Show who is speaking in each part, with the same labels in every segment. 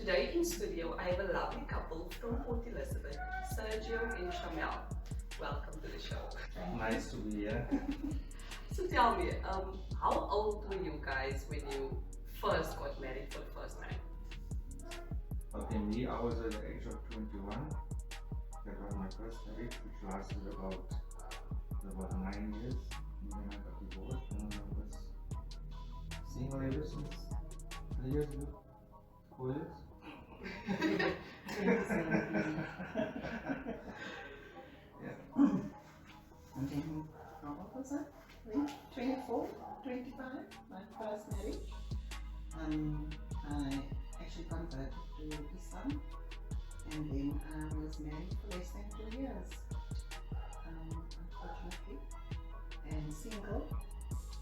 Speaker 1: Today in studio, I have a lovely couple from Port Elizabeth, Sergio and Charmel. Welcome to the show.
Speaker 2: Nice to be here.
Speaker 1: So tell me, how old were you guys when you first got married for the first time?
Speaker 2: Okay, me, I was at the age of 21. That was my first marriage, which lasted about 9 years. And then I got divorced, and I was single ever since 3 years ago. 4 years. Yeah.
Speaker 3: And then, what was that? 24, 25, my first marriage. I actually converted to Islam, and then I was married for less than 2 years, unfortunately, and single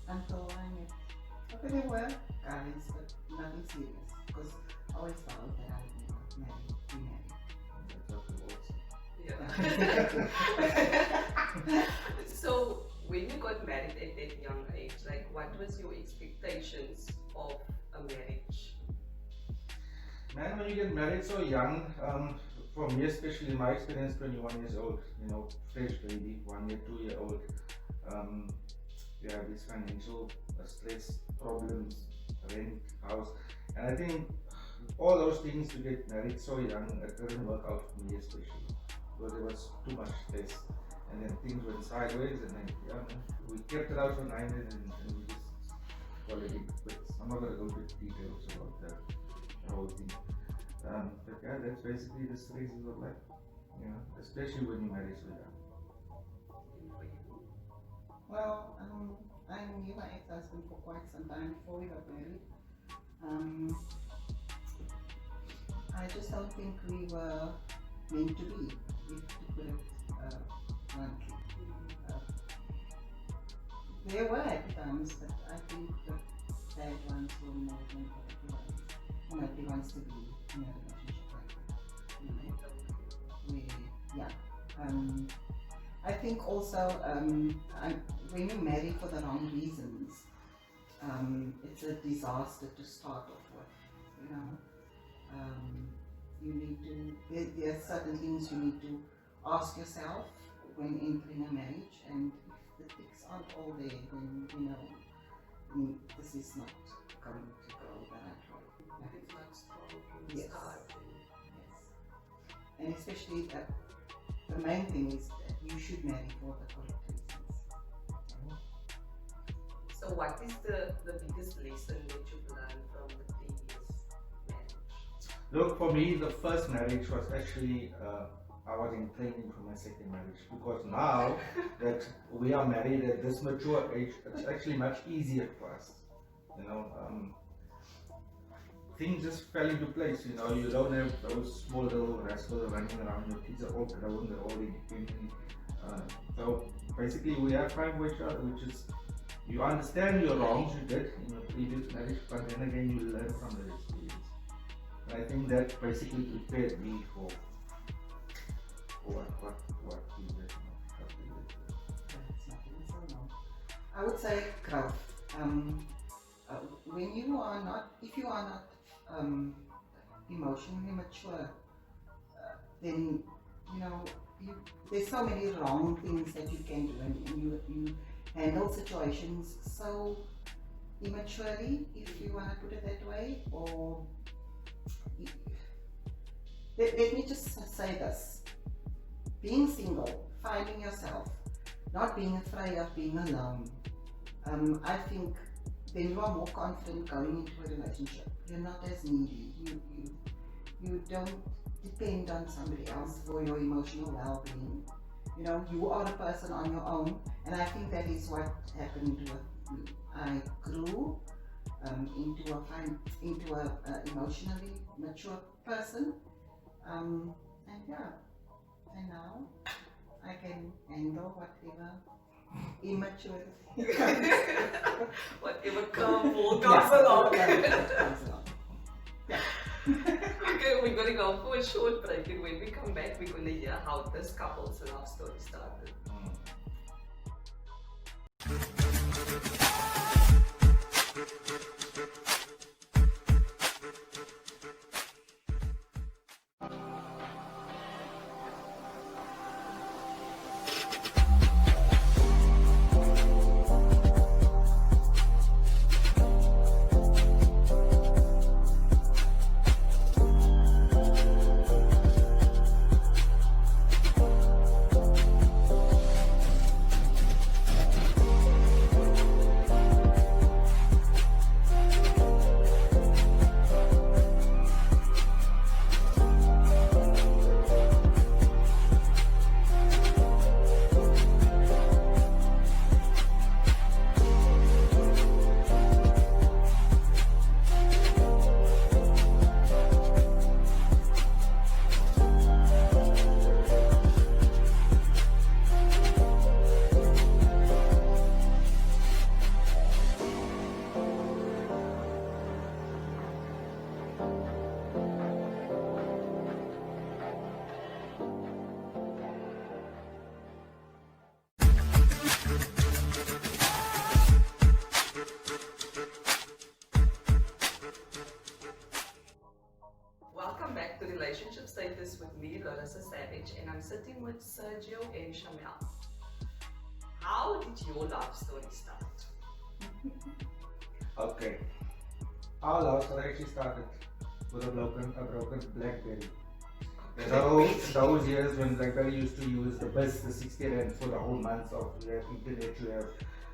Speaker 3: until I met. Okay, there were guys, but nothing serious, because I always vowed that I would never be married.
Speaker 2: That's what it was.
Speaker 1: Yeah. So when you got married at that young age, like what was your expectations of a marriage?
Speaker 2: Man, when you get married so young, for me especially, in my experience, 21 years old, fresh baby, 1 year, 2 year old, these financial stress, problems, rent, house, and I think all those things to get married so young, it didn't work out for me especially, because there was too much stress, and then things went sideways, and then we kept it out for 9 years, and we just call it quits. I'm not going to go into details about that whole thing, but yeah, that's basically the stresses of life, especially when you marry so young.
Speaker 3: Well, I knew my ex-husband for quite some time before we got married. I just don't think we were meant to be, if to put it bluntly. There were happy times, but I think the bad ones were more than the happy ones. Nobody wants to be in a relationship like that. I think also when you marry for the wrong reasons, it's a disaster to start off with. You need to. There are certain things you need to ask yourself when entering a marriage, and if the ticks aren't all there, then this is not going to go the right way.
Speaker 1: It's not strong from the
Speaker 3: Yes.
Speaker 1: start.
Speaker 3: Yes. And especially the main thing is that you should marry for the correct reasons.
Speaker 1: So what is the biggest lesson that you've learned from the previous marriage?
Speaker 2: Look, for me, the first marriage was actually, I was in training for my second marriage, because now that we are married at this mature age, it's actually much easier for us. Things just fell into place, you don't have those small little rascals running around, your kids are all grown, they're all independent. So basically we have time for each other, which is, you understand your wrongs you did in your previous marriage, but then again you learn from the experience. And I think that basically prepared me for what we did.
Speaker 3: That's nothing so wrong. I would say growth. When you are not, if you are not emotionally mature, then there's so many wrong things that you can do, and you handle situations so immaturely, if you want to put it that way. Or let me just say this: being single, finding yourself, not being afraid of being alone, I think then you are more confident going into a relationship. You're not as needy. You don't depend on somebody else for your emotional well-being. You are a person on your own, and I think that is what happened with me. I grew into a emotionally mature person, and now I can handle whatever immaturity
Speaker 1: Whatever curveball comes along.
Speaker 3: Yeah.
Speaker 1: Okay, we're going to go for a short break, and when we come back, we're going to hear how this couple's love story started. relationship status with me, Larissa Savage, and I'm sitting with Sergio and Charmel. How did your love story start?
Speaker 2: Okay. Our love story actually started with a broken BlackBerry. You know, those years when BlackBerry used to use the bus, the 60 rand for the whole month of you have internet,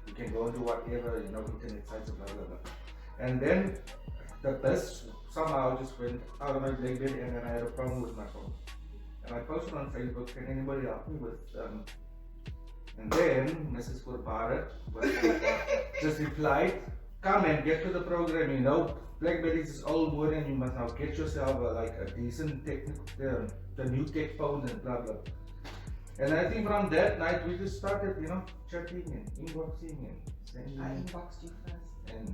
Speaker 2: you can go into whatever, internet sites, blah blah blah. And then the bus somehow just went out of my BlackBerry, and then I had a problem with my phone. And I posted on Facebook, can anybody help me with and then Mrs. Kurbara just replied, come and get to the program, BlackBerry is old wood and you must now get yourself a decent the new tech phone and blah blah. And I think from that night we just started, chatting and inboxing and sending.
Speaker 3: I inboxed you first.
Speaker 2: And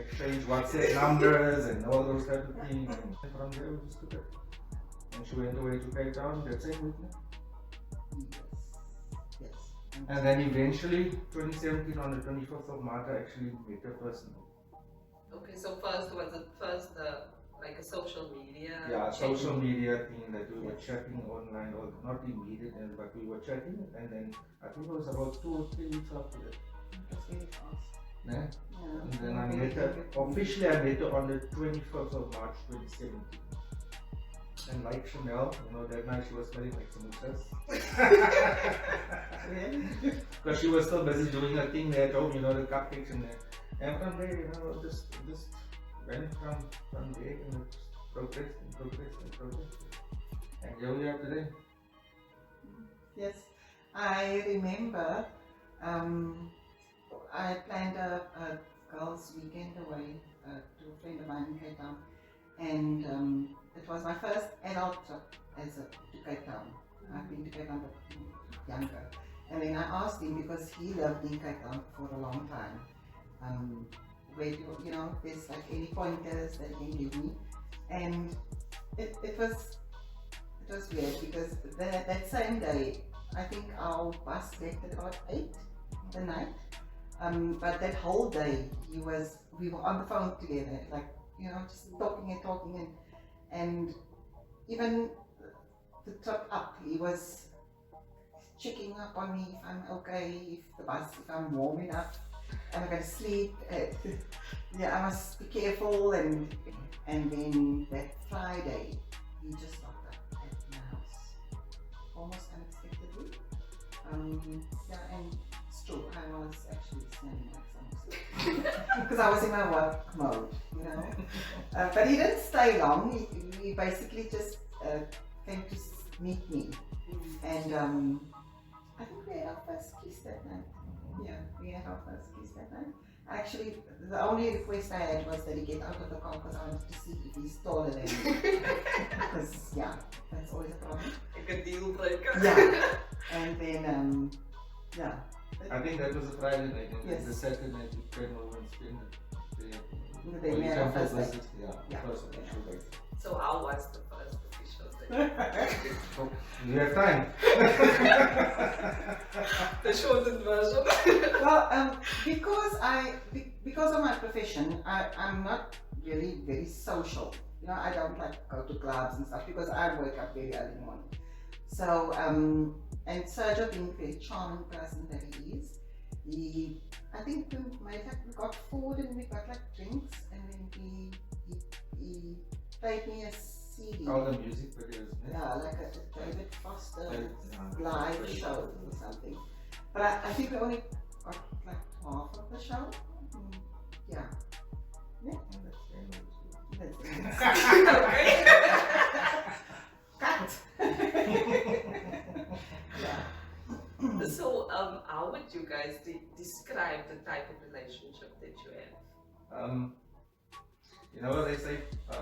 Speaker 2: exchange WhatsApp numbers and all those type of things. And from there we just took it. And she went away to Cape Town, that same week.
Speaker 3: Yes.
Speaker 2: And then eventually, 2017 on the 25th of March, I actually met her personally.
Speaker 1: Okay, so first was it like a social media?
Speaker 2: Yeah,
Speaker 1: chatting?
Speaker 2: social media thing that we were chatting online, or not immediately, but we were chatting, and then I think it was about 2 or 3 weeks after that.
Speaker 3: That's very fast.
Speaker 2: Yeah?
Speaker 3: Yeah.
Speaker 2: And then I met her, officially I met her on the 21st of March 2017. And like Charmel, that night she was smelling like samosas.
Speaker 3: Really?
Speaker 2: Because she was still busy doing her thing there at home, the cupcakes and that. And from there, just went from there and it progressed. And here we are today.
Speaker 3: Yes. I remember I planned a girls' weekend away to a friend of mine in Cape Town. And it was my first adult trip to Cape Town. I've been to Cape Town but younger. And then I asked him, because he lived in Cape Town for a long time, where there's like any pointers that he can give me. And it was weird, because that same day, I think our bus left at about 8 the night. But that whole day we were on the phone together, just talking and even the trip up, he was checking up on me if I'm okay, if I'm warm enough, am I going to sleep, I must be careful, and then that Friday he just stopped up at my house, almost unexpectedly. And it's true, I was actually smelling like something because I was in my work mode, but he didn't stay long. He basically just came to meet me, and I think we had our first kiss that night. Yeah, we had our first kiss that night. Actually, the only request I had was that he get out of the car, because I wanted to see if he's taller than me. Because that's always a problem.
Speaker 1: Like a deal breaker.
Speaker 3: Yeah, and then
Speaker 2: I think that was a Friday night, and
Speaker 3: Yes.
Speaker 2: the Saturday night we came over and spent it.
Speaker 3: They made our first
Speaker 2: visit.
Speaker 3: date.
Speaker 2: Yeah, first official date.
Speaker 1: So how was the first official date?
Speaker 2: So, we have time.
Speaker 1: The shortened version.
Speaker 3: Well, because of my profession, I'm not really very social. I don't like go to clubs and stuff, because I wake up very early in the morning. So, and Sergio, being the very charming person that he is, I think we got food and we got like drinks, and then he played me a CD.
Speaker 2: All the music videos.
Speaker 3: Yeah, like a David Foster
Speaker 2: Yeah.
Speaker 3: live show or something. But I think we only got like half of the show. Yeah. Cut. Yeah.
Speaker 1: So how would you guys describe the type of relationship that you have?
Speaker 2: You know what they say,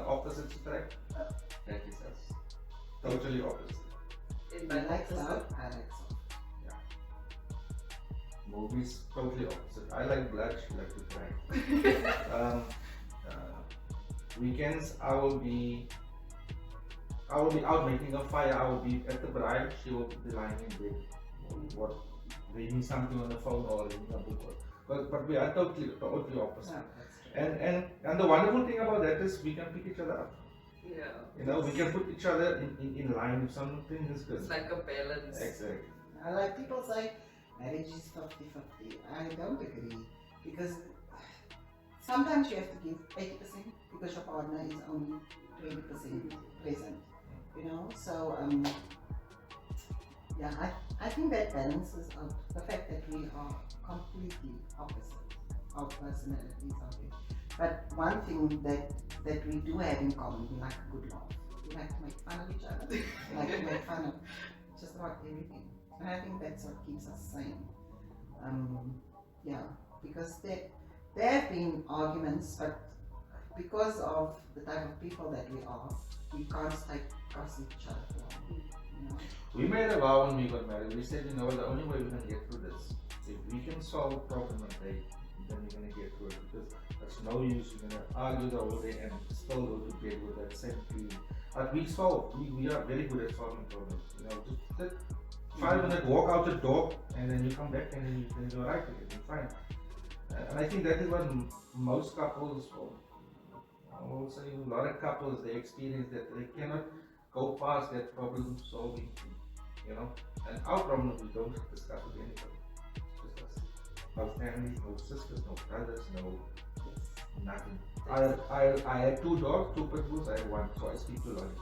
Speaker 2: opposites attract? That is us. Totally opposite.
Speaker 1: In
Speaker 3: You
Speaker 1: my
Speaker 3: like
Speaker 1: life,
Speaker 3: soft, I like soft.
Speaker 2: Movies, totally opposite. I like blood, she likes to cry. Weekends, I will be out making a fire. I will be at the bride, she will be lying in bed, reading something on the phone or reading a book. But we are totally opposite.
Speaker 3: Yeah, that's true.
Speaker 2: And the wonderful thing about that is we can pick each other up.
Speaker 1: Yeah.
Speaker 2: You know, we can put each other in line if something is good.
Speaker 1: It's like a balance.
Speaker 2: Exactly.
Speaker 3: I like people say marriage is 50-50. I don't agree because sometimes you have to give 80% because your partner is only 20% present. You know, so yeah, I think that balances out the fact that we are completely opposite. Our personalities are there. But one thing that we do have in common, we like a good laugh. We like to make fun of each other. We like to make fun of just about everything. And I think that's what keeps us sane. Yeah, because there have been arguments, but because of the type of people that we are, we can't stay across each other for long. You know?
Speaker 2: We made a vow when we got married. We said, you know, the only way we're going to get through this, if we can solve a problem one day, then we're going to get through it. Because there's no use, you're going to argue the whole day and still go to bed with that same feeling. But we solve, we are very good at solving problems. You know, just sit, 5 minutes, walk out the door, and then you come back and then you're right again, you're fine. And I think that is what most couples, or I will say a lot of couples, they experience that they cannot go past that problem solving thing, you know. And our problem, we don't discuss with anybody. It's just us. No families, no sisters, no brothers, no nothing. I had 2 dogs, 2 pit bulls, I had 1, so I speak to Lolly.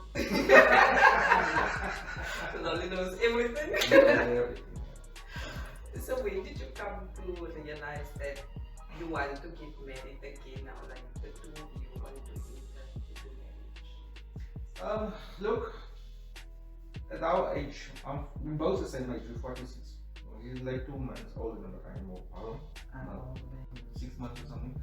Speaker 1: So Lolly knows everything.
Speaker 2: Everything.
Speaker 1: So when did you come to realize that you want to get married again now, like the two of you want to enter into marriage?
Speaker 2: Look, at our age, we're both the same age, we're 46. He's like 2 months older than I am, or 6 months or something.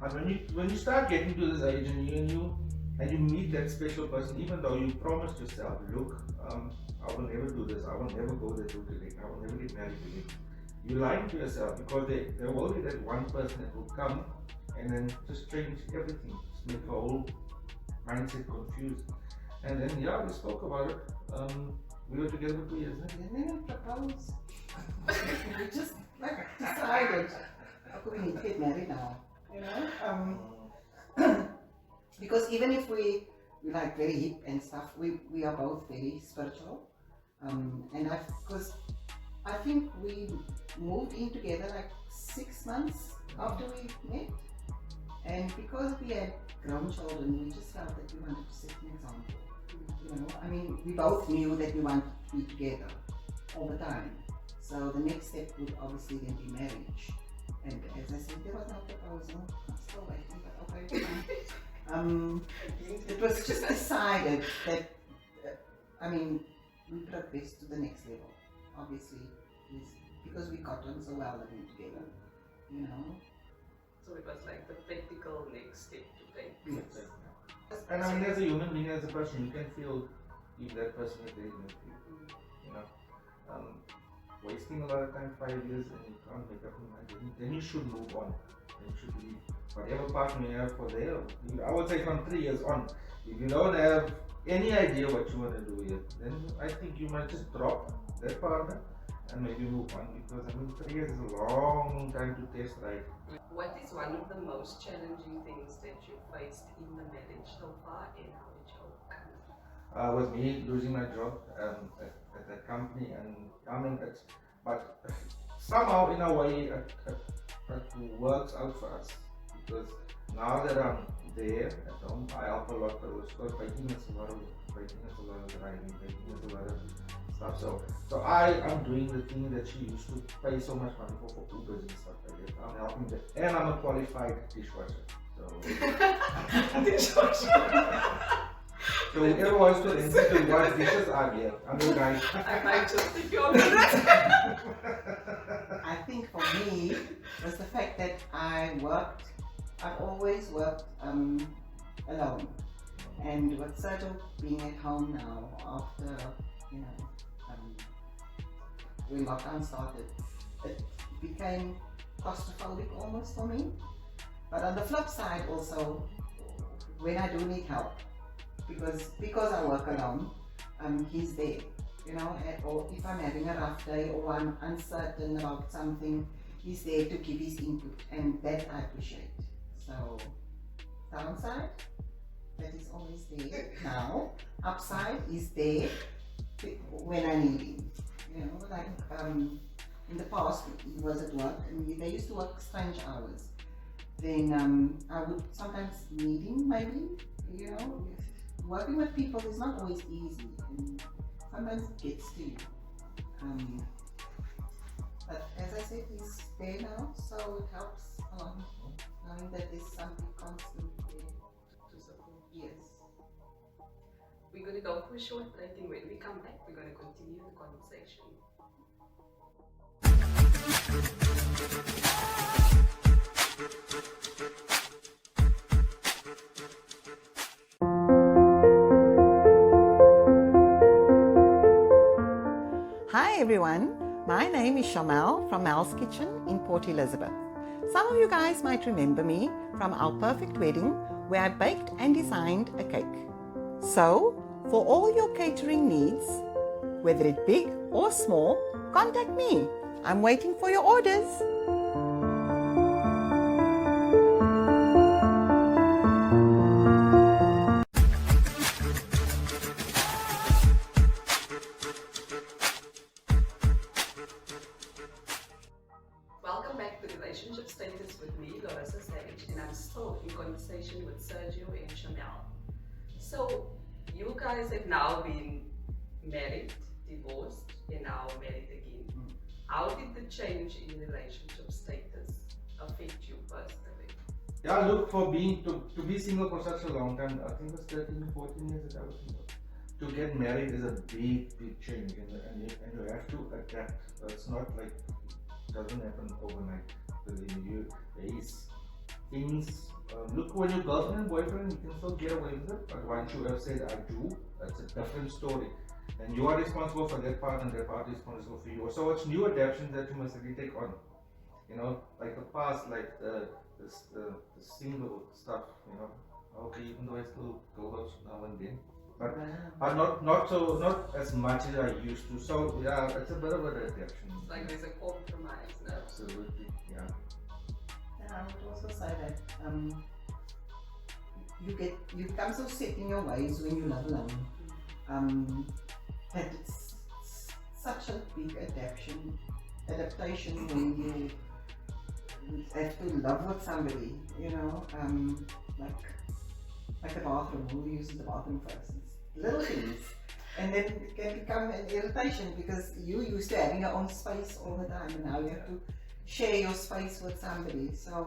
Speaker 2: But when you start getting to this age and you meet that special person, even though you promised yourself, look, I will never do this, I will never go that route again, I will never get married again. You're lying to yourself because there will be that one person that will come and then just change everything, just make the whole mindset confused. And then yeah, we spoke about it. We were together for 2 years.
Speaker 3: And then we proposed. We just like decided, okay, we need to get married now. You know, because even if we like very hip and stuff, we are both very spiritual. And because I think we moved in together like 6 months after we met, and because we had grown children, we just felt that we wanted to set an example. You know, I mean, we both knew that we wanted to be together all the time. So the next step would obviously then be marriage. And as I said, there was no proposal. I'm still waiting, but okay, fine. It was just decided that, I mean, we progressed to the next level. Obviously, because we got on so well living together, you know.
Speaker 1: So it was like the practical next step to take.
Speaker 3: Yes.
Speaker 2: And I mean, as a human being, as a person, you can feel if that person is there with you. You know, wasting a lot of time, 5 years, and you can't make up your mind. Then you should move on. Then you should leave whatever partner you have for there. I would say from 3 years on. If you don't have any idea what you want to do here, then I think you might just drop that partner and maybe move on, because I mean 3 years is a long time to test, right?
Speaker 1: What is one of the most challenging things that you faced in the marriage so far, and how did you overcome it?
Speaker 2: Was me losing my job at that company, and I mean, but somehow in a way it works out for us, because now that I'm there at home, I help a lot. Because baking is a lot of writing, baking is a lot of stuff. So I am doing the thing that she used to pay so much money for Ubers and stuff like that. I'm helping them, and I'm a qualified dishwasher. So
Speaker 1: Dishwasher.
Speaker 2: so whoever wants to enter to wash dishes, I'm here. I'm the guy.
Speaker 1: I might just think you're that.
Speaker 3: I think for me was the fact that I've always worked alone. And with Sergio being at home now after, you know, when lockdown started, it became claustrophobic almost for me. But on the flip side also, when I do need help, because I work alone, he's there, you know, or if I'm having a rough day or I'm uncertain about something, he's there to give his input, and that I appreciate. So, downside, that is always there now. Upside is there when I need him. You know, like in the past he was at work and they used to work strange hours. Then I would sometimes need him maybe, you know. Working with people is not always easy and sometimes it gets to you. But as I said, he's there now, so it helps a lot knowing that there's something constant there
Speaker 1: to support.
Speaker 3: Yes.
Speaker 1: We're going to go for a short break, and when we come back, we're going to continue the conversation.
Speaker 3: Hi everyone, my name is Charmel from Mel's Kitchen in Port Elizabeth. Some of you guys might remember me from our perfect wedding where I baked and designed a cake. So, for all your catering needs, whether it big or small, contact me. I'm waiting for your orders.
Speaker 1: Welcome back to Relationship Status with me, Larissa Sage, and I'm still in conversation with Sergio and Charmel. So, you guys have now been married, divorced, and now married again. How did the change in relationship status affect you personally?
Speaker 2: Yeah, look, for being to be single for such a long time, I think it was 13, 14 years that I was single. To get married is a big change, and you have to adapt. It's not like it doesn't happen overnight. There is things. Look, when you're girlfriend and boyfriend, you can still get away with it, but once you have said I do, that's a different story. And you are responsible for that part, and that part is responsible for you. So it's new adaptations that you must really take on. You know, like the past, like the single stuff. You know, okay, even though I still go out now and then, but not as much as I used to. So yeah, it's a bit of an adaptation.
Speaker 1: It's like there's a compromise now.
Speaker 2: Absolutely, yeah.
Speaker 3: And I would also say that you become so set in your ways when you live alone. That it's such a big adaptation when you have to live with somebody, you know, like the bathroom, who uses the bathroom first? It's little things. And then it can become an irritation because you used to having your own space all the time and now you have to share your space with somebody. So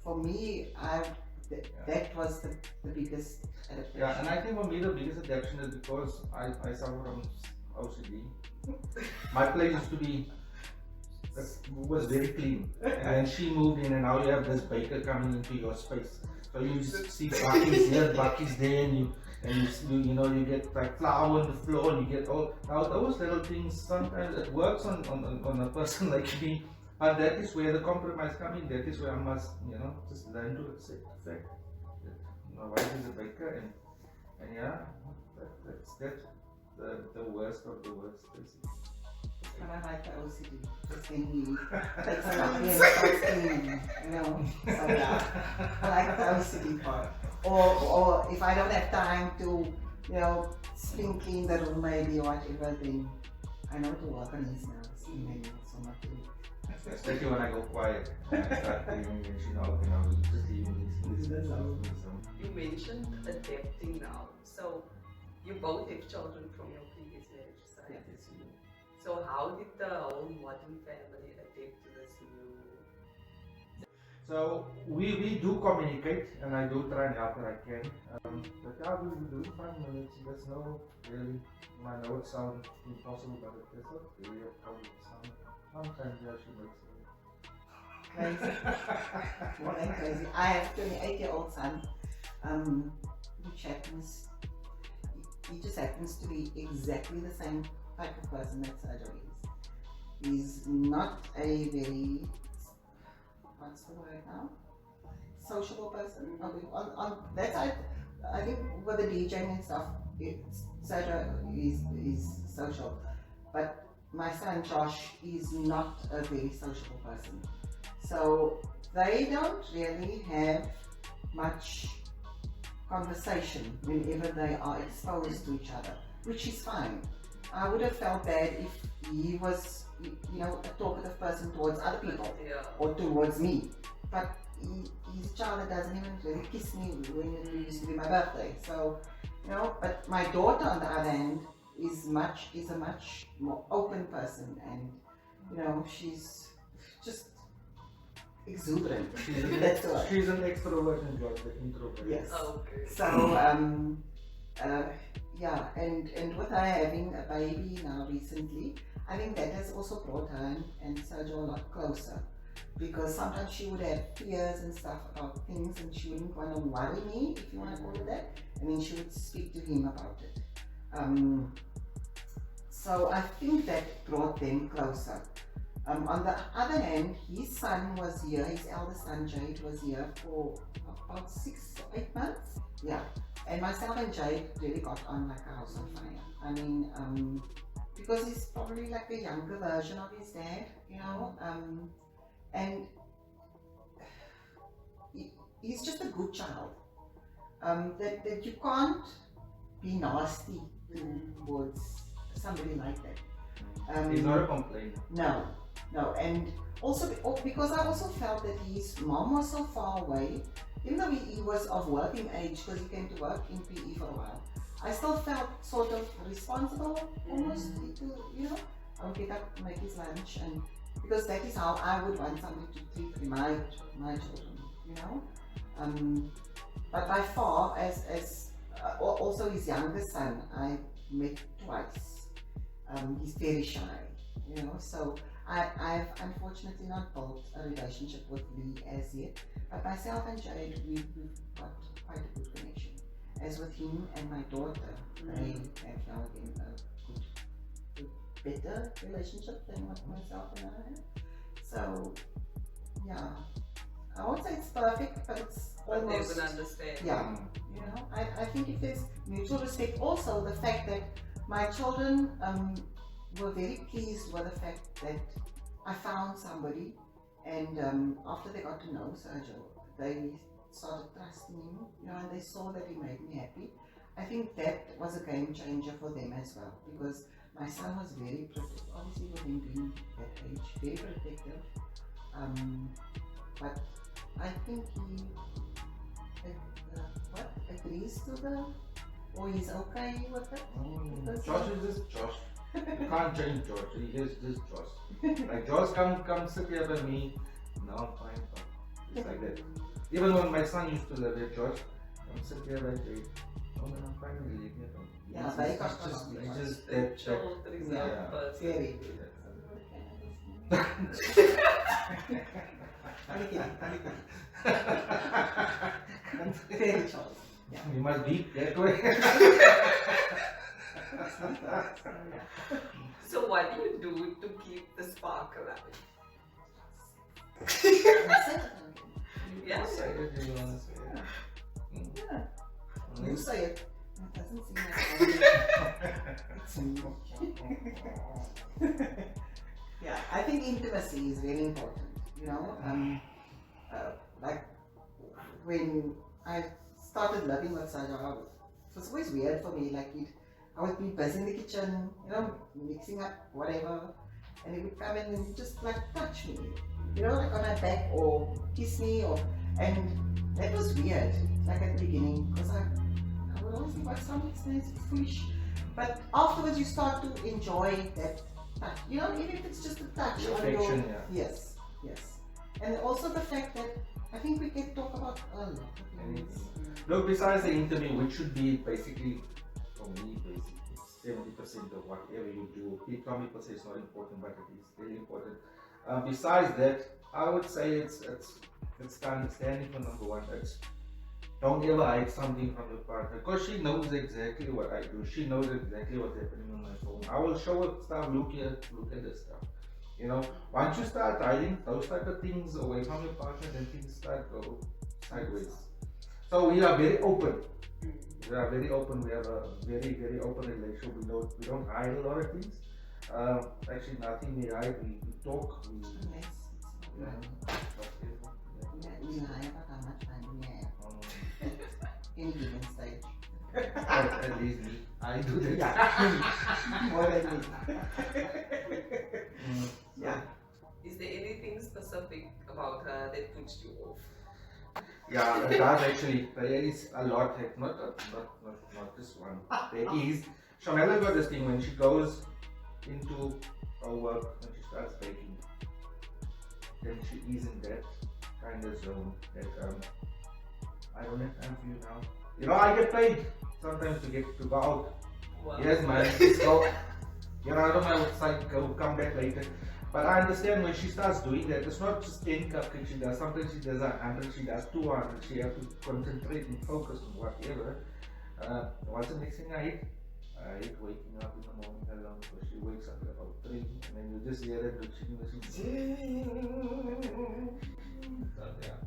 Speaker 3: for me, that was the biggest adaptation.
Speaker 2: Yeah, and I think for me the biggest adaptation is because I suffer from OCD. My place used to be was very clean, and she moved in, and now you have this baker coming into your space. So you see buckets here, buckets there, and you get like flour on the floor, and you get all. Now those little things sometimes it works on a person like me, but that is where the compromise comes in. That is where I must just learn to accept the fact that my wife is a baker, and yeah, that's the worst of the worst, basically.
Speaker 3: But I like the OCD, just when you take something and start cleaning, you know. So yeah, I like the OCD part. Or if I don't have time to, spring clean the room maybe or whatever, then I know to work on these now. And then so much to
Speaker 2: Especially when I go quiet and I start cleaning and she knows, just leaving these things.
Speaker 1: You mentioned adapting now. So you both have children from your previous marriage, right?
Speaker 2: Yeah.
Speaker 1: So how did the whole modern family adapt to this new?
Speaker 2: So we do communicate, and I do try and help when I can. But yeah, we do find minutes. There's no really. I know it sounds impossible, but it's not really a problem. Sometimes yeah, she makes it
Speaker 3: crazy. More than crazy. I have a 28-year-old son, which happens, he just happens to be exactly the same type of person that Sergio is. He's not a very, what's the word now? Sociable person. On that side, I think with the DJing and stuff, Sergio is social. But my son Josh is not a very sociable person. So they don't really have much conversation whenever they are exposed to each other, which is fine. I would have felt bad if he was, you know, a talkative person towards other people
Speaker 1: Yeah.
Speaker 3: or towards me. But he's a child that doesn't even really kiss me when it used to be my birthday. So, you know, but my daughter on the other hand is a much more open person, and you know, she's just exuberant. That's the word.
Speaker 2: She's an extrovert and George an introvert.
Speaker 3: Yes.
Speaker 1: Okay.
Speaker 3: So yeah, and with her having a baby now recently, I think that has also brought her and Sergio a lot closer, because sometimes she would have fears and stuff about things, and she wouldn't want to worry me, if you want to call it that, and then she would speak to him about it. So I think that brought them closer. On the other hand, his son was here, his eldest son Jade was here for about 6 or 8 months. Yeah. And myself and Jade really got on like a house on fire. I mean, because he's probably like a younger version of his dad, you know, and he's just a good child. That you can't be nasty towards somebody like that.
Speaker 2: He's not a complainer.
Speaker 3: No, and also because I also felt that his mom was so far away, even though he was of working age because he came to work in PE for a while. I still felt sort of responsible almost to, you know, I would get up, make his lunch, and because that is how I would want somebody to treat my children, you know. But by far, as also his youngest son, I met twice. He's very shy, you know, so I've unfortunately not built a relationship with Lee as yet, but myself and Jade, we've got quite a good connection. As with him and my daughter, they have now again a good, better relationship than what myself and I have. So, yeah, I won't say it's perfect, but it's almost.
Speaker 1: But they would understand.
Speaker 3: Yeah, you know, I think if there's mutual respect, also the fact that my children were very pleased with the fact that I found somebody, and after they got to know Sergio, they started trusting him, you know, and they saw that he made me happy. I think that was a game changer for them as well, because my son was very protective, obviously with him being that age, very protective, but I think he agrees to the, or he's okay with it. Because
Speaker 2: Josh is just Josh. You can't change Josh. He is just Josh. Like Josh, come sit here by me. No, I'm fine. It's like that. Even when my son used to live with Josh, come sit here by Jade. No, man, I'm fine. We'll leave here.
Speaker 3: Yeah,
Speaker 2: He's just that.
Speaker 1: Chill, reserved
Speaker 2: Yeah.
Speaker 1: person.
Speaker 3: very very child. Yeah.
Speaker 2: You must be that way.
Speaker 1: So what do you do to keep the spark alive? Yeah.
Speaker 2: Say it, you wanna say it.
Speaker 3: Yeah.
Speaker 2: Mm.
Speaker 3: You say it. It doesn't seem like it's yeah, I think intimacy is very important. You know, like when I started living with Sergio, it was always weird for me. Like I would be busy in the kitchen, you know, mixing up whatever, and he would come in and just like touch me, you know, like on my back or kiss me, and that was weird. Like at the beginning, because I would always think, what's something nice, foolish, but afterwards you start to enjoy that touch, you know, even if it's just a touch
Speaker 2: The
Speaker 3: on your,
Speaker 2: affection, yeah.
Speaker 3: yes, and also the fact that I think we can talk about a lot of things.
Speaker 2: Look, besides the interview, which should be basically, for me, basically 70% of whatever you do. Some people say it's not important, but it is really important. Besides that, I would say it's standing for number one. It's don't ever hide something from your partner, because she knows exactly what I do. She knows exactly what's happening on my phone. I will show her stuff. Look here, look at this stuff. You know, once you start hiding those type of things away from your partner, then things start go sideways. So we are very open. We are very open. We have a very, very open relationship. We don't hide a lot of things. Actually, nothing we hide. We talk.
Speaker 3: Unless
Speaker 2: Yeah.
Speaker 3: we lie about how much time we have. any given stage.
Speaker 2: At least me. I do that.
Speaker 3: Yeah, more than me.
Speaker 2: Mm.
Speaker 3: Yeah.
Speaker 1: Is there anything specific about her that puts you off?
Speaker 2: Yeah, it does actually. There is a lot. Not this one. There is. Charmel got this thing when she goes into her work, when she starts baking, then she is in that kind of zone that I don't have time for you now. You know, I get paid sometimes to go out.
Speaker 1: Wow.
Speaker 2: Yes, man, just go. Get out of my outside, go, come back later. But I understand when she starts doing that, it's not just 10 cupcakes she does. Sometimes she does 100, she does 200. She has to concentrate and focus on whatever. What's the next thing I hate? I hate waking up in the morning alone because she wakes up at about 3 and then you just hear her doing so, yeah.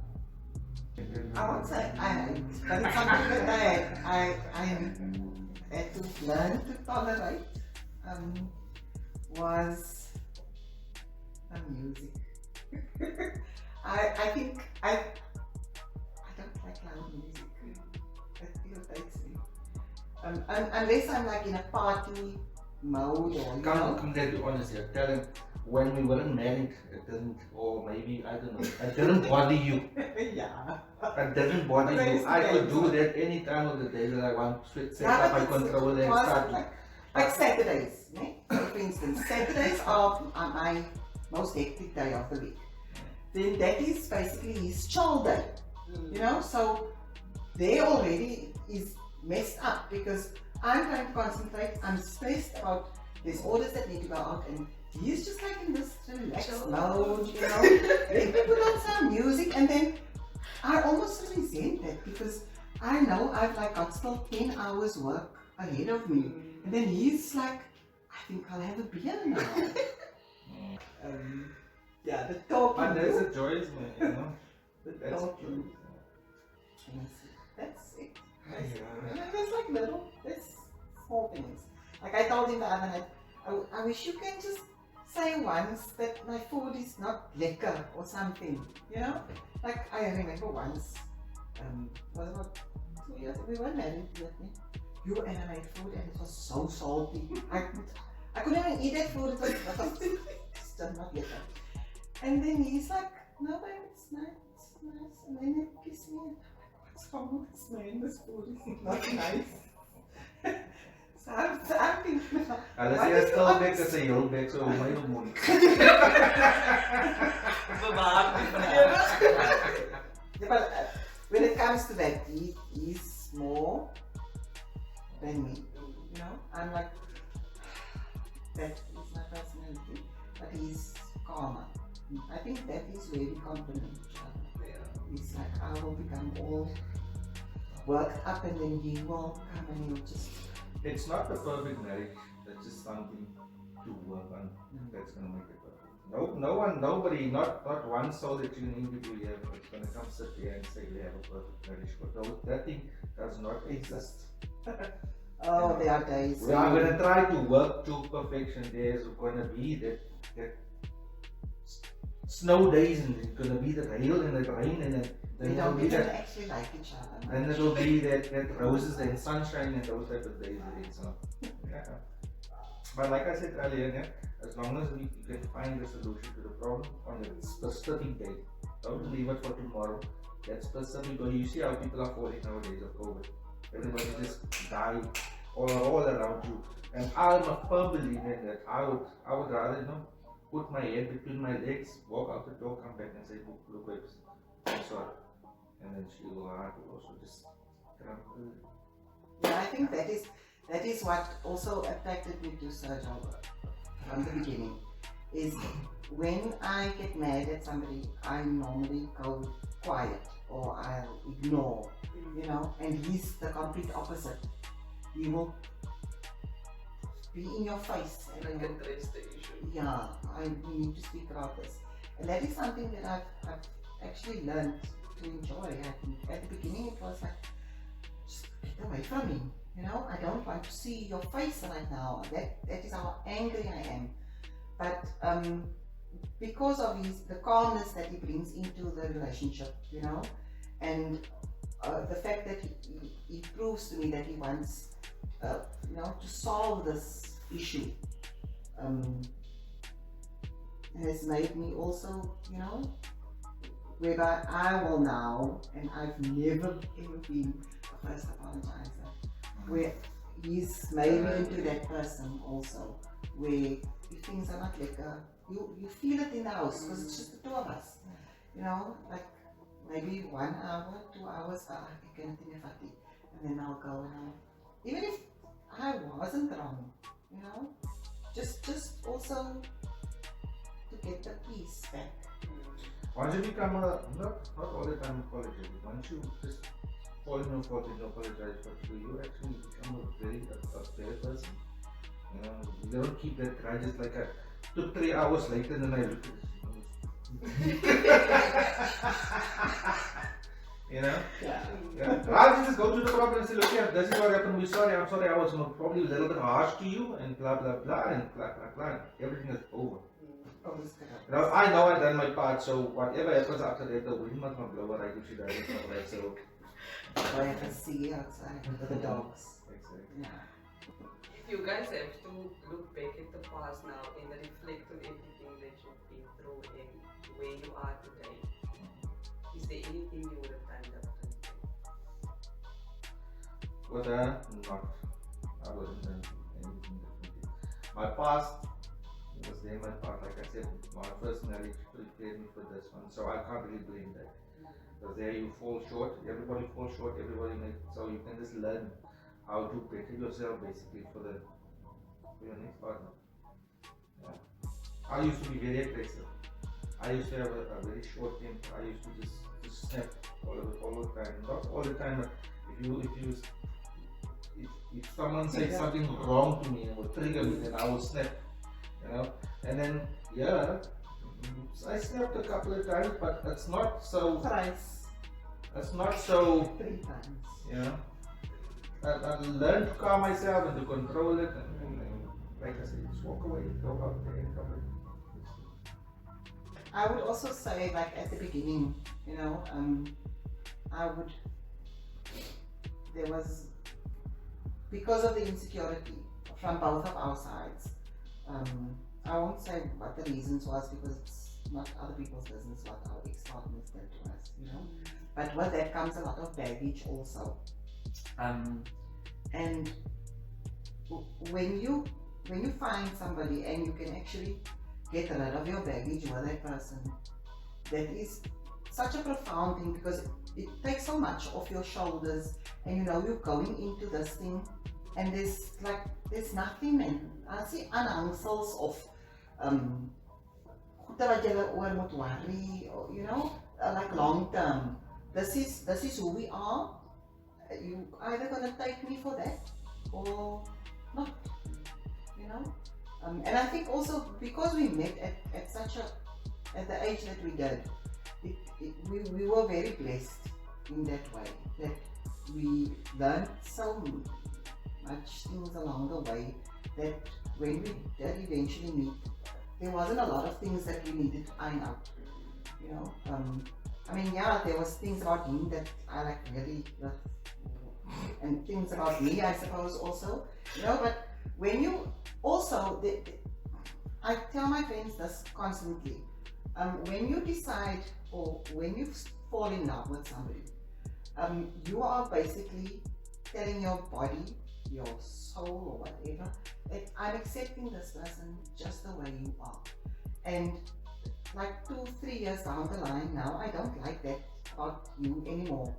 Speaker 3: I won't say I hate, but it's something that I had to learn to tolerate. Was music. I think I don't like loud music. It irritates me. Unless I'm like in a party mode or you know.
Speaker 2: Come there, be honest here. Tell him when we weren't married, it didn't, or maybe, I don't know, it didn't bother you.
Speaker 3: Yeah.
Speaker 2: It didn't bother you. I could do that any time of the day that I want. Set up my controller and start.
Speaker 3: Like Saturdays, né? So for instance, Saturdays are my most hectic day of the week. Then that is basically his child day, you know. So there already is messed up because I'm trying to concentrate. I'm stressed about there's orders that need to go out, and he's just like in this relaxed mode, you know. Let me put on some music, and then I almost resent that because I know I've like got still 10 hours work ahead of me. And then he's like, I think I'll have a beer now. Yeah, the talking.
Speaker 2: But there's a choice, man, you know.
Speaker 3: The
Speaker 2: That's
Speaker 3: talking. That's it. And then there's like there's small things. Like I told him the other night, I wish you can just say once that my food is not lekker or something, you know? Like I remember once, was about 2 years, we were married, with me. You and I made food and it was so salty. I couldn't even eat that food, it was still not lekker. And then he's like, no babe, it's nice. And then he kissed me and I'm like, what's wrong with this man? This food is not nice. So I'm thinking,
Speaker 2: Hulle sê as stilbek is 'n heelbek so my mond.
Speaker 3: Yeah, but when it comes to that, he's more than me. You know, I'm like, that is my personality, but he's calmer. I think that is where we complement each other. It's like I will become all worked up and then he will come and he'll just...
Speaker 2: It's not the perfect marriage, it's just something to work on that's going to make it perfect. Nobody, not one soul that you interview here is going to come sit here and say we have a perfect marriage. But that thing does not exist.
Speaker 3: Oh, there are days.
Speaker 2: We are going to try to work to perfection. There's going to be that snow days and it's going to be the hail and the rain and
Speaker 3: we don't even actually like each other.
Speaker 2: And it'll be that roses and sunshine and those type of days. So, yeah. But like I said earlier, yeah, as long as we can find a solution to the problem on a specific day, don't leave it for tomorrow. That specific day, you see how people are falling nowadays of COVID. Everybody just died all around you. And I'm a firm believer that I would rather put my head between my legs, walk out the door, come back and say, look, babes, I'm sorry. And then she will also just
Speaker 3: Yeah, I think that is what also attracted me to Sergio from the beginning. Is when I get mad at somebody, I normally go quiet or I'll ignore, you know, and he's the complete opposite. He will be in your face and
Speaker 1: address the issue.
Speaker 3: Yeah, I need to speak about this. And that is something that I've actually learned to enjoy. I think at the beginning it was like, just get away from me, you know, I don't want to see your face right now. That is how angry I am. But because of the calmness that he brings into the relationship, you know, and the fact that he proves to me that he wants, to solve this issue, has made me also, whereby I will now, and I've never ever been the first apologizer, where he's made me into that person also, where if things are not like you feel it in the house because it's just the two of us, like maybe 1 hour, 2 hours, I can think of it, and then I'll go and even if I wasn't wrong, just also to get the peace back.
Speaker 2: Once you become not all the time apologetic, once you just fall in your fault and you apologize, but you actually become a very fair person. You don't keep that grudges like took 3 hours later than I looked Yeah. Rather just go to the problem and say, look, yeah, this is what happened, I'm sorry, I was probably a little bit harsh to you, and blah blah blah, and blah blah blah, everything is over. I know I've done my part, so whatever happens after that, the wind must not blow right if she doesn't know that, so.
Speaker 3: I can see outside with the dogs.
Speaker 2: Exactly.
Speaker 3: Yeah.
Speaker 1: If you guys have to look back at the past now and reflect on everything that you've been through and where you are today, is there anything you would have done differently?
Speaker 2: Not. I wouldn't do anything differently. My past was there, my part, like I said, my first marriage prepared me for this one, so I can't really blame that. Because there you fall short, everybody falls short, everybody makes, so you can just learn how to better yourself basically for your next partner. Yeah. I used to be very aggressive. I used to have a very short temper. I used to just snap all the time. Not all the time, but if someone said something wrong to me and would trigger me, then I would snap. And then I snapped a couple of times, but it's not so.
Speaker 3: Thrice.
Speaker 2: It's not so.
Speaker 3: 3 times.
Speaker 2: I learned to calm myself and to control it, and like I said, just walk away, go out there and come back.
Speaker 3: I would also say, like at the beginning, there was, because of the insecurity from both of our sides. I won't say what the reasons was because it's not other people's business what our ex-partners did to us, But with that comes a lot of baggage also. And when you find somebody and you can actually get rid of your baggage with that person, that is such a profound thing because it takes so much off your shoulders, and you're going into this thing and there's nothing, man. I see aanhangsels of goede wat jy oor moet worry, like long term. This is who we are. You either gonna take me for that or not, and I think also because we met at the age that we did, we were very blessed in that way, that we learned so much things along the way, that when we did eventually meet, there wasn't a lot of things that we needed to iron out, there was things about him that I really, and things about me, I suppose also, but when you also, I tell my friends this constantly, when you decide or when you fall in love with somebody, you are basically telling your body, your soul or whatever, that I'm accepting this person just the way you are. And like 2-3 years down the line now, I don't like that about you anymore.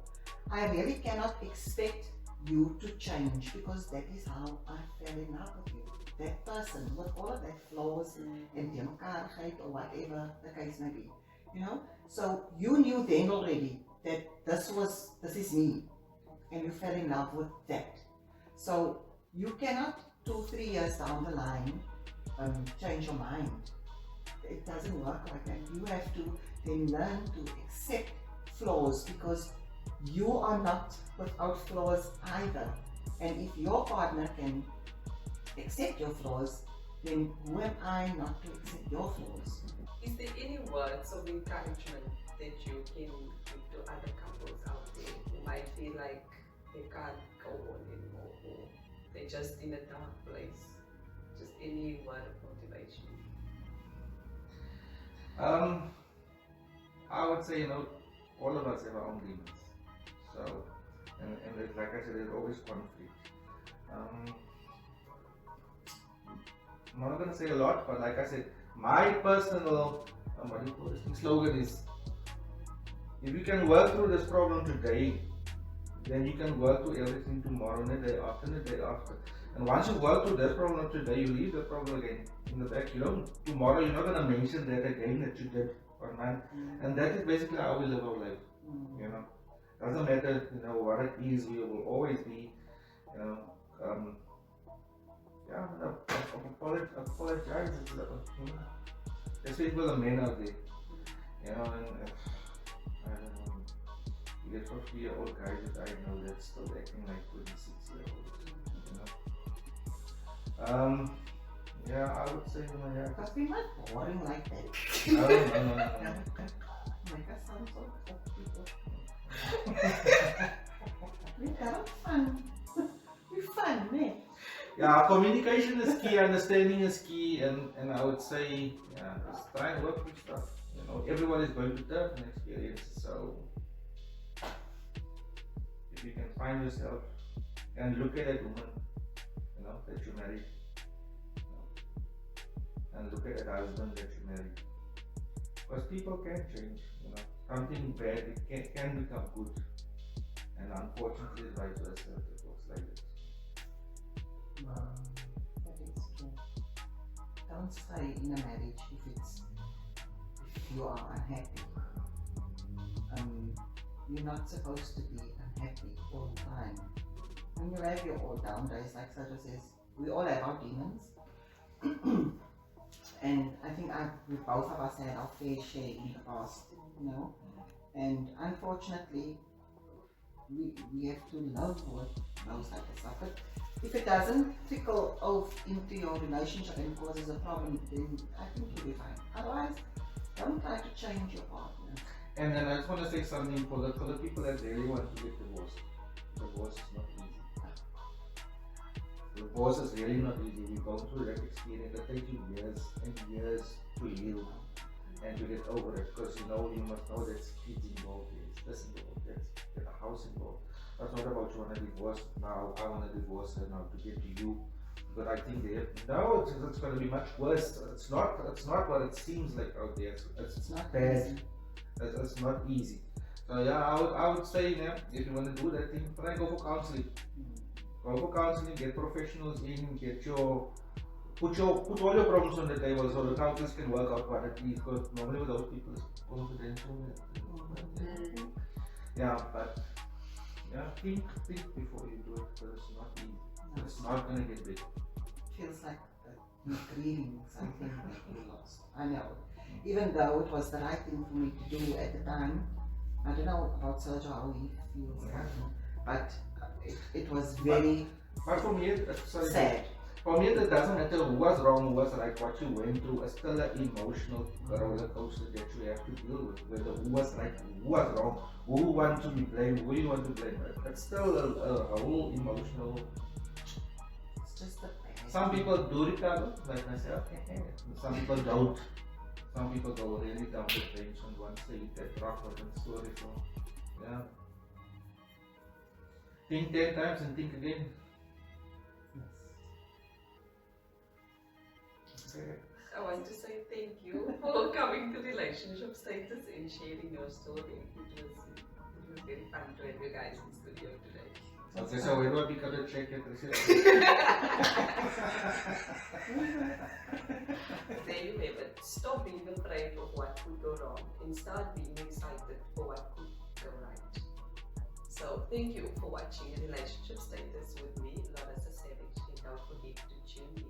Speaker 3: I really cannot expect you to change because that is how I fell in love with you. That person with all of that flaws and deelmekaarigheid or whatever the case may be. So you knew then already that this is me, and you fell in love with that. So you cannot 2-3 years down the line change your mind. It doesn't work like that. You have to then learn to accept flaws because you are not without flaws either. And if your partner can accept your flaws, then who am I not to accept your flaws?
Speaker 1: Is there any words of encouragement that you can give to other couples out there who might feel like they can't go on anymore, or they're just in a dark place. Just any word of motivation.
Speaker 2: I would say, all of us have our own demons. So, and like I said, there's always conflict. I'm not going to say a lot, but like I said, my personal slogan is, if you can work through this problem today, then you can work through everything tomorrow and the day after and the day after. And once you work through this problem today, you leave the problem again in the back. Tomorrow you're not going to mention that again that you did or not. And that is basically how we live our life. Doesn't matter, what it is, we will always be, apologize. Especially for the men out there, and I don't know, you get 50-year-old guys that I know that's still acting like 26-year-olds, Yeah, I would say, yeah.
Speaker 3: Because we're not boring like that.
Speaker 2: No.
Speaker 3: Make us sound so cool people. We're kind of fun. We're fun, man.
Speaker 2: Yeah, communication is key, understanding is key, and I would say, just try and work with stuff. Everyone is going to have an experience, so if you can find yourself and look at that woman, that you married, and look at that husband that you married, because people can change. Something bad it can become good, and unfortunately, it's vice versa. It looks like that.
Speaker 3: That is true. Don't stay in a marriage if you are unhappy. You're not supposed to be unhappy all the time. When you have your all down days, like Sergio says, we all have our demons. And I think both of us had our fair share in the past, And unfortunately, we have to love with those type of stuff. But if it doesn't trickle off into your relationship and causes a problem, then I think you'll be fine. Otherwise, don't try to change your partner.
Speaker 2: And then I just want to say something for the people that really want to get divorced. Divorce is not easy. Divorce is really not easy. We go through that experience. It takes you years and years to heal and to get over it, because you must know there's kids involved, there's this involved, there's a house involved. That's not about you want to divorce now, I want to divorce her now to get to you. But I think it's going to be much worse. It's not what it seems like out there. It's
Speaker 3: not
Speaker 2: bad.
Speaker 3: easy.
Speaker 2: It's not easy. So I would say, if you want to do that thing, try go for counseling. Go for counseling, get professionals in, put all your problems on the table so the counselors can work out what it is, because normally with those people it's confidential. Think before you do it, because it's not easy. It's not going to get big.
Speaker 3: Feels like you're grieving something that you lost. I know. Even though it was the right thing for me to do at the time, I don't know about Sergio how he feels, but it was very
Speaker 2: But for me,
Speaker 3: sad.
Speaker 2: For me, it doesn't matter who was wrong, who was right, what you went through. It's still an emotional roller coaster that you have to deal with. Whether who was right, who was wrong, who want to be blamed, who you want to blame. It's still a whole emotional.
Speaker 3: It's just the past.
Speaker 2: Some people do recover, like myself. Some people don't. Some people go really down the drain once they hit that rock bottom story. So, think 10 times and think again.
Speaker 1: I want to say thank you for coming to Relationship Status and sharing your story. It was very fun to have you guys in studio today.
Speaker 2: Okay, so where do I pick up the check and receipt?
Speaker 1: There you have it. Stop being afraid of what could go wrong and start being excited for what could go right. So thank you for watching Relationship Status with me, Larissa Savage, and don't forget to tune in.